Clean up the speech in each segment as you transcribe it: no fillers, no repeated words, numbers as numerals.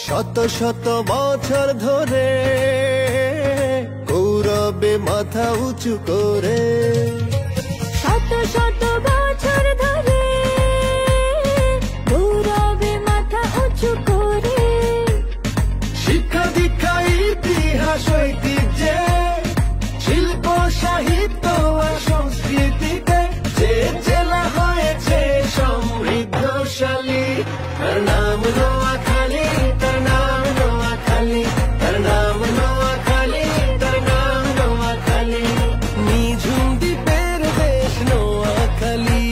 শত শত বছর ধরে গৌরবে মাথা উঁচু করে, শত শত বছর ধরে গৌরবে মাথা উঁচু করে, শিক্ষা দীক্ষা ইতিহাস ঐতিহ্যে শিল্প সাহিত্য আর সংস্কৃতিতে যে জেলা হয়েছে সমৃদ্ধশালী, তার নাম নোয়াখালী, তার নাম নোয়াখালী, তার নাম নোয়াখালী, তার নাম নোয়াখালী। নিঝুম দ্বীপের দেশ নোয়াখালী,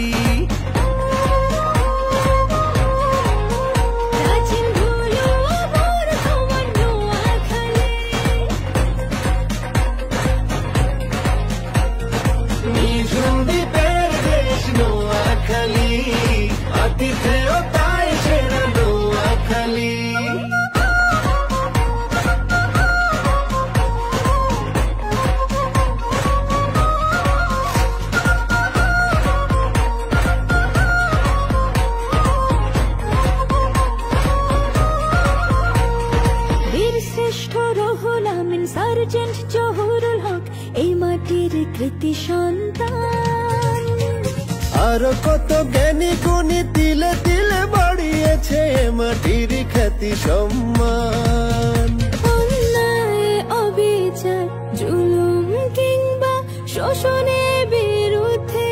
প্রাচীন ধুলো বর্ধমান নোয়াখালী, নিঝুম দ্বীপের দেশ নোয়াখালী, আতিথেয়তায় সেরা নোয়াখালী। বীর শ্রেষ্ঠ রুহুল আমিন সার্জেন্ট জহুরুল হক এই মাটির কৃতি সন্তান, আরো কত জ্ঞানী গুণী তিলে তিলে বাড়িয়েছে মাটির খ্যাতি সম্মান। অন্যায় অবিচার জুলুম কিংবা শোষণের বিরুদ্ধে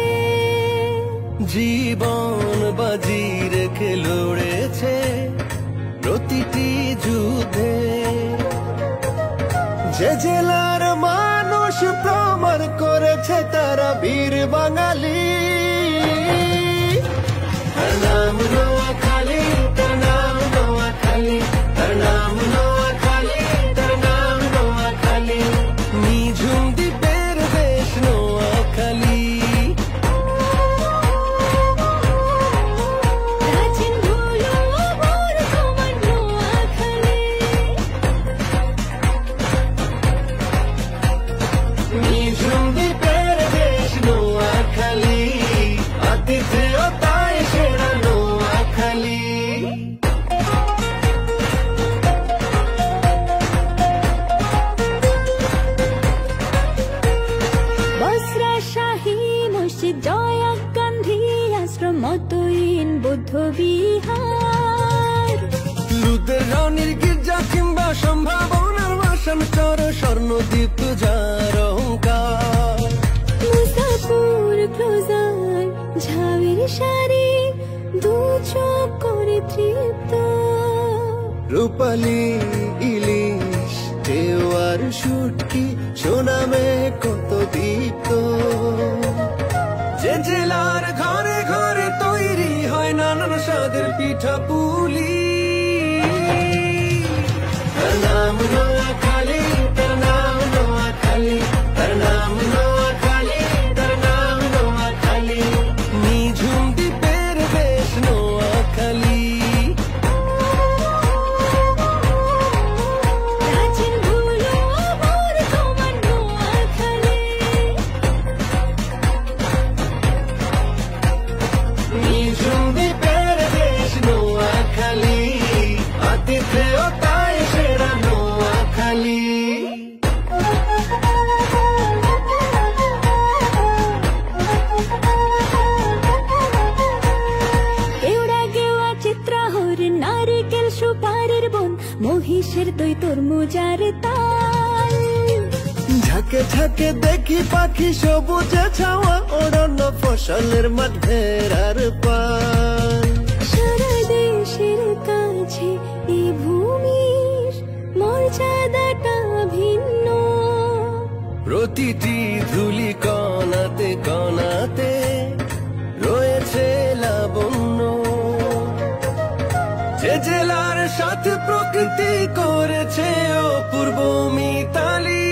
জীবন বাজি রেখে লড়েছে প্রতিটি যুদ্ধে, যে জেলার মানুষ প্রমাণ করেছে তারা বীর বাঙালি। তার নাম নোয়াখালী, তার নাম নোয়াখালী, তার নাম নোয়াখালী, তার নাম নোয়াখালী। নিঝুম দ্বীপের দেশ নোয়াখালী, প্রাচীন ধুলো বর্ধমান নোয়াখালী, নিঝুম দ্বীপের দেশ নোয়াখালী, আতিথেয়তায় সেরা নোয়াখালী। বসরা শাহী মসজিদ, জয়া গান্ধী আশ্রম, মতইন বৌদ্ধ বিহার, লুদের রানীর গির্জা কিংবা সম্ভাবনার ভাষণ চর স্বর্ণদীপ যার অহংকার, মুসাফুর ক্লোজার ঝাউয়ের শাড়ি দু চোখ করে তৃপ্ত, রূপালী ইলিশ দেওয়ার শুটকি সোনামে কত দীপ্ত, যে জেলার ঘরে ঘরে তৈরি হয় নানান স্বাদের পিঠা পুলি। তার নাম নোয়াখালী, তার নাম নোয়াখালী, তার নাম নোয়াখালী, তার নাম নোয়াখালী। নিঝুম দ্বীপের দেশ নোয়াখালী, প্রাচীন ধুলো বর্ধমান নোয়াখালী, নিঝুম দ্বীপের দেশ নোয়াখালী, আতিথেয়তায় সেরা নোয়াখালী। কেওড়া গেওয়া চিত্রাহর নারিকেল সুপারির বন, মহিষের দই তরমুজার তাল, ঝাঁকে ঝাঁকে দেখি পাখি সবুজে ছাওয়া অরণ্য ফসলের মাঠ ভেড়ার পাল, সারা দেশের কাছে এই ভূমির মর্যাদাটা ভিন্ন, প্রতিটি ধুলি কণাতে কণাতে যে জেলার সাথে প্রকৃতি করেছে অপূর্ব মিতালি